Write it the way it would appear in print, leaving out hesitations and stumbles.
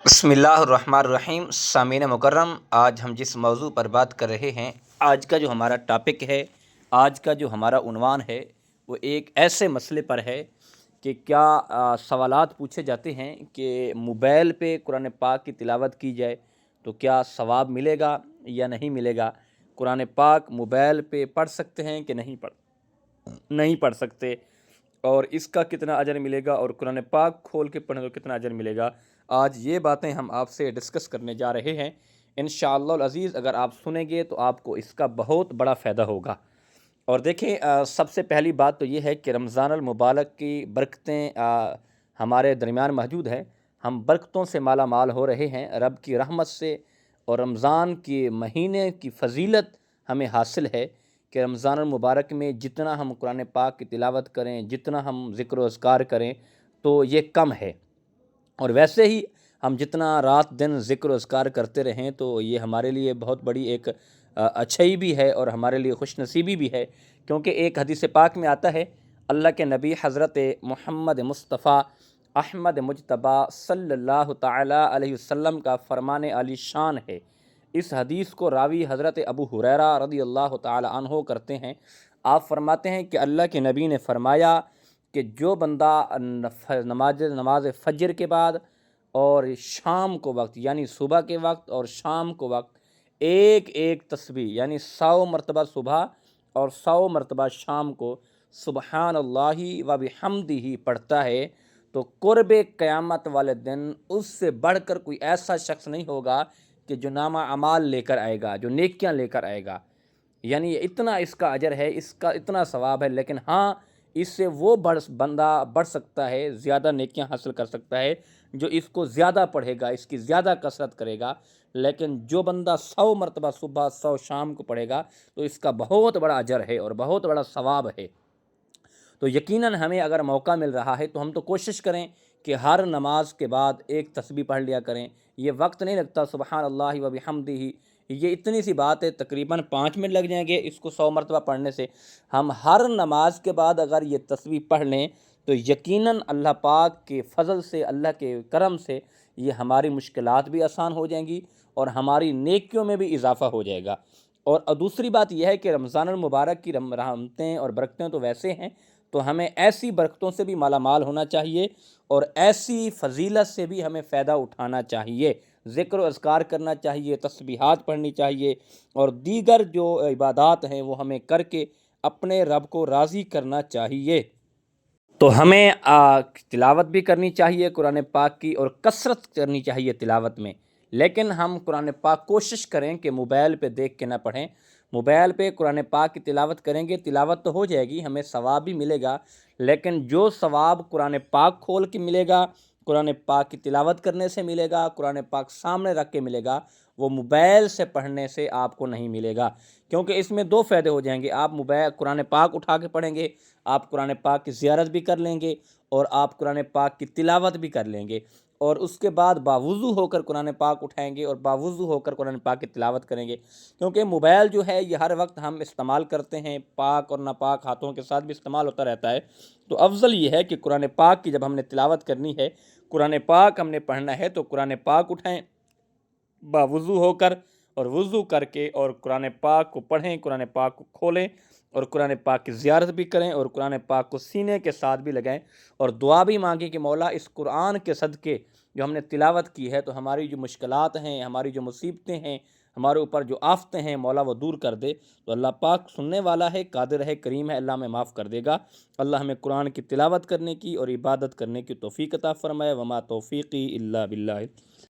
بسم اللہ الرحمن الرحیم۔ سامعین مکرم، آج ہم جس موضوع پر بات کر رہے ہیں، آج کا جو ہمارا ٹاپک ہے، آج کا جو ہمارا عنوان ہے، وہ ایک ایسے مسئلے پر ہے کہ کیا سوالات پوچھے جاتے ہیں کہ موبائل پہ قرآن پاک کی تلاوت کی جائے تو کیا ثواب ملے گا یا نہیں ملے گا؟ قرآن پاک موبائل پہ پڑھ سکتے ہیں کہ نہیں پڑھ سکتے، اور اس کا کتنا اجر ملے گا، اور قرآن پاک کھول کے پڑھیں تو کتنا اجر ملے گا؟ آج یہ باتیں ہم آپ سے ڈسکس کرنے جا رہے ہیں۔ انشاءاللہ العزیز اگر آپ سنیں گے تو آپ کو اس کا بہت بڑا فائدہ ہوگا۔ اور دیکھیں، سب سے پہلی بات تو یہ ہے کہ رمضان المبارک کی برکتیں ہمارے درمیان موجود ہیں۔ ہم برکتوں سے مالا مال ہو رہے ہیں رب کی رحمت سے، اور رمضان کے مہینے کی فضیلت ہمیں حاصل ہے کہ رمضان المبارک میں جتنا ہم قرآن پاک کی تلاوت کریں، جتنا ہم ذکر و اذکار کریں تو یہ کم ہے، اور ویسے ہی ہم جتنا رات دن ذکر و اذکار کرتے رہیں تو یہ ہمارے لیے بہت بڑی ایک اچھائی بھی ہے اور ہمارے لیے خوش نصیبی بھی ہے، کیونکہ ایک حدیث پاک میں آتا ہے، اللہ کے نبی حضرت محمد مصطفیٰ احمد مجتبی صلی اللہ تعالیٰ علیہ وسلم کا فرمان عالی شان ہے۔ اس حدیث کو راوی حضرت ابو ہریرہ رضی اللہ تعالیٰ عنہ کرتے ہیں۔ آپ فرماتے ہیں کہ اللہ کے نبی نے فرمایا کہ جو بندہ نماز فجر کے بعد اور شام کو وقت، یعنی صبح کے وقت اور شام کو وقت ایک ایک تسبیح، یعنی 100 مرتبہ صبح اور 100 مرتبہ شام کو سبحان اللہ و بحمدہ پڑھتا ہے تو قرب قیامت والے دن اس سے بڑھ کر کوئی ایسا شخص نہیں ہوگا کہ جو نامہ اعمال لے کر آئے گا، جو نیکیاں لے کر آئے گا۔ یعنی اتنا اس کا اجر ہے، اس کا اتنا ثواب ہے، لیکن ہاں اس سے وہ بندہ بڑھ سکتا ہے، زیادہ نیکیاں حاصل کر سکتا ہے جو اس کو زیادہ پڑھے گا، اس کی زیادہ کثرت کرے گا۔ لیکن جو بندہ 100 مرتبہ صبح 100 شام کو پڑھے گا تو اس کا بہت بڑا اجر ہے اور بہت بڑا ثواب ہے۔ تو یقیناً ہمیں اگر موقع مل رہا ہے تو ہم تو کوشش کریں کہ ہر نماز کے بعد ایک تسبیح پڑھ لیا کریں۔ یہ وقت نہیں لگتا، سبحان اللہ و بحمدہ، یہ اتنی سی بات ہے، تقریباً 5 منٹ لگ جائیں گے اس کو 100 مرتبہ پڑھنے سے۔ ہم ہر نماز کے بعد اگر یہ تسبیح پڑھ لیں تو یقیناً اللہ پاک کے فضل سے، اللہ کے کرم سے یہ ہماری مشکلات بھی آسان ہو جائیں گی اور ہماری نیکیوں میں بھی اضافہ ہو جائے گا۔ اور دوسری بات یہ ہے کہ رمضان المبارک کی رحمتیں اور برکتیں تو ویسے ہیں، تو ہمیں ایسی برکتوں سے بھی مالا مال ہونا چاہیے اور ایسی فضیلت سے بھی ہمیں فائدہ اٹھانا چاہیے، ذکر و اذکار کرنا چاہیے، تسبیحات پڑھنی چاہیے، اور دیگر جو عبادات ہیں وہ ہمیں کر کے اپنے رب کو راضی کرنا چاہیے۔ تو ہمیں تلاوت بھی کرنی چاہیے قرآن پاک کی، اور کثرت کرنی چاہیے تلاوت میں، لیکن ہم قرآن پاک کوشش کریں کہ موبائل پہ دیکھ کے نہ پڑھیں۔ موبائل پہ قرآن پاک کی تلاوت کریں گے، تلاوت تو ہو جائے گی، ہمیں ثواب بھی ملے گا، لیکن جو ثواب قرآن پاک کھول کے ملے گا، قرآن پاک کی تلاوت کرنے سے ملے گا، قرآن پاک سامنے رکھ کے ملے گا، وہ موبائل سے پڑھنے سے آپ کو نہیں ملے گا، کیونکہ اس میں دو فائدے ہو جائیں گے۔ آپ قرآن پاک اٹھا کے پڑھیں گے، آپ قرآن پاک کی زیارت بھی کر لیں گے اور آپ قرآن پاک کی تلاوت بھی کر لیں گے، اور اس کے بعد باوضو ہو کر قرآن پاک اٹھائیں گے اور باوضو ہو کر قرآن پاک کی تلاوت کریں گے، کیونکہ موبائل جو ہے یہ ہر وقت ہم استعمال کرتے ہیں، پاک اور ناپاک ہاتھوں کے ساتھ بھی استعمال ہوتا رہتا ہے۔ تو افضل یہ ہے کہ قرآن پاک کی جب ہم نے تلاوت کرنی ہے، قرآن پاک ہم نے پڑھنا ہے تو قرآن پاک اٹھائیں باوضو ہو کر، اور وضو کر کے اور قرآن پاک کو پڑھیں، قرآن پاک کو کھولیں اور قرآن پاک کی زیارت بھی کریں اور قرآن پاک کو سینے کے ساتھ بھی لگائیں، اور دعا بھی مانگیں کہ مولا اس قرآن کے صدقے جو ہم نے تلاوت کی ہے تو ہماری جو مشکلات ہیں، ہماری جو مصیبتیں ہیں، ہمارے اوپر جو آفتیں ہیں، مولا وہ دور کر دے۔ تو اللہ پاک سننے والا ہے، قادر ہے، کریم ہے، اللہ ہمیں معاف کر دے گا۔ اللہ ہمیں قرآن کی تلاوت کرنے کی اور عبادت کرنے کی توفیق عطا فرمائے۔ وما توفیقی الا باللہ۔